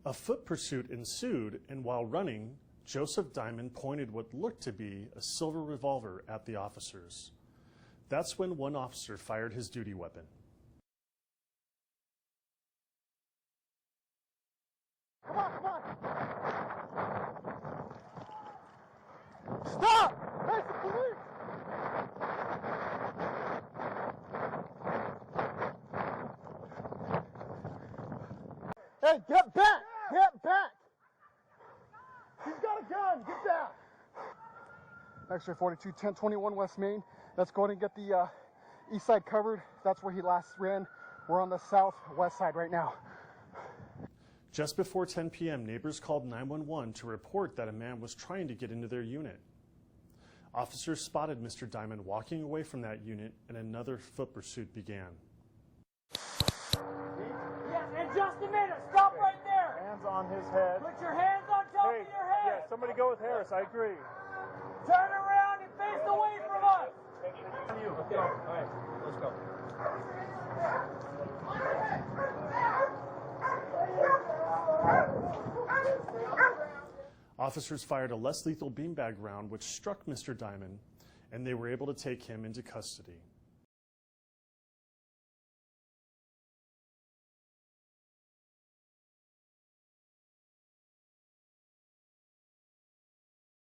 A foot pursuit ensued, and while running, Joseph Dimond pointed what looked to be a silver revolver at the officers. That's when one officer fired his duty weapon. Come on, come on! Stop! That's the police! Hey, get back! Get back! He's got a gun! Get down! X-ray 42, 1021 West Main. Let's go ahead and get the east side covered. That's where he last ran. We're on the southwest side right now. Just before 10 p.m., neighbors called 911 to report that a man was trying to get into their unit. Officers spotted Mr. Dimond walking away from that unit, and another foot pursuit began. Yes, and just a minute, stop right there. Hands on his head. Put your hands on top of your head. Yeah, somebody go with Harris, I agree. Turn around and face away from us. You. Let's go. All right, let's go. Officers fired a less lethal beanbag round which struck Mr. Dimond, and they were able to take him into custody.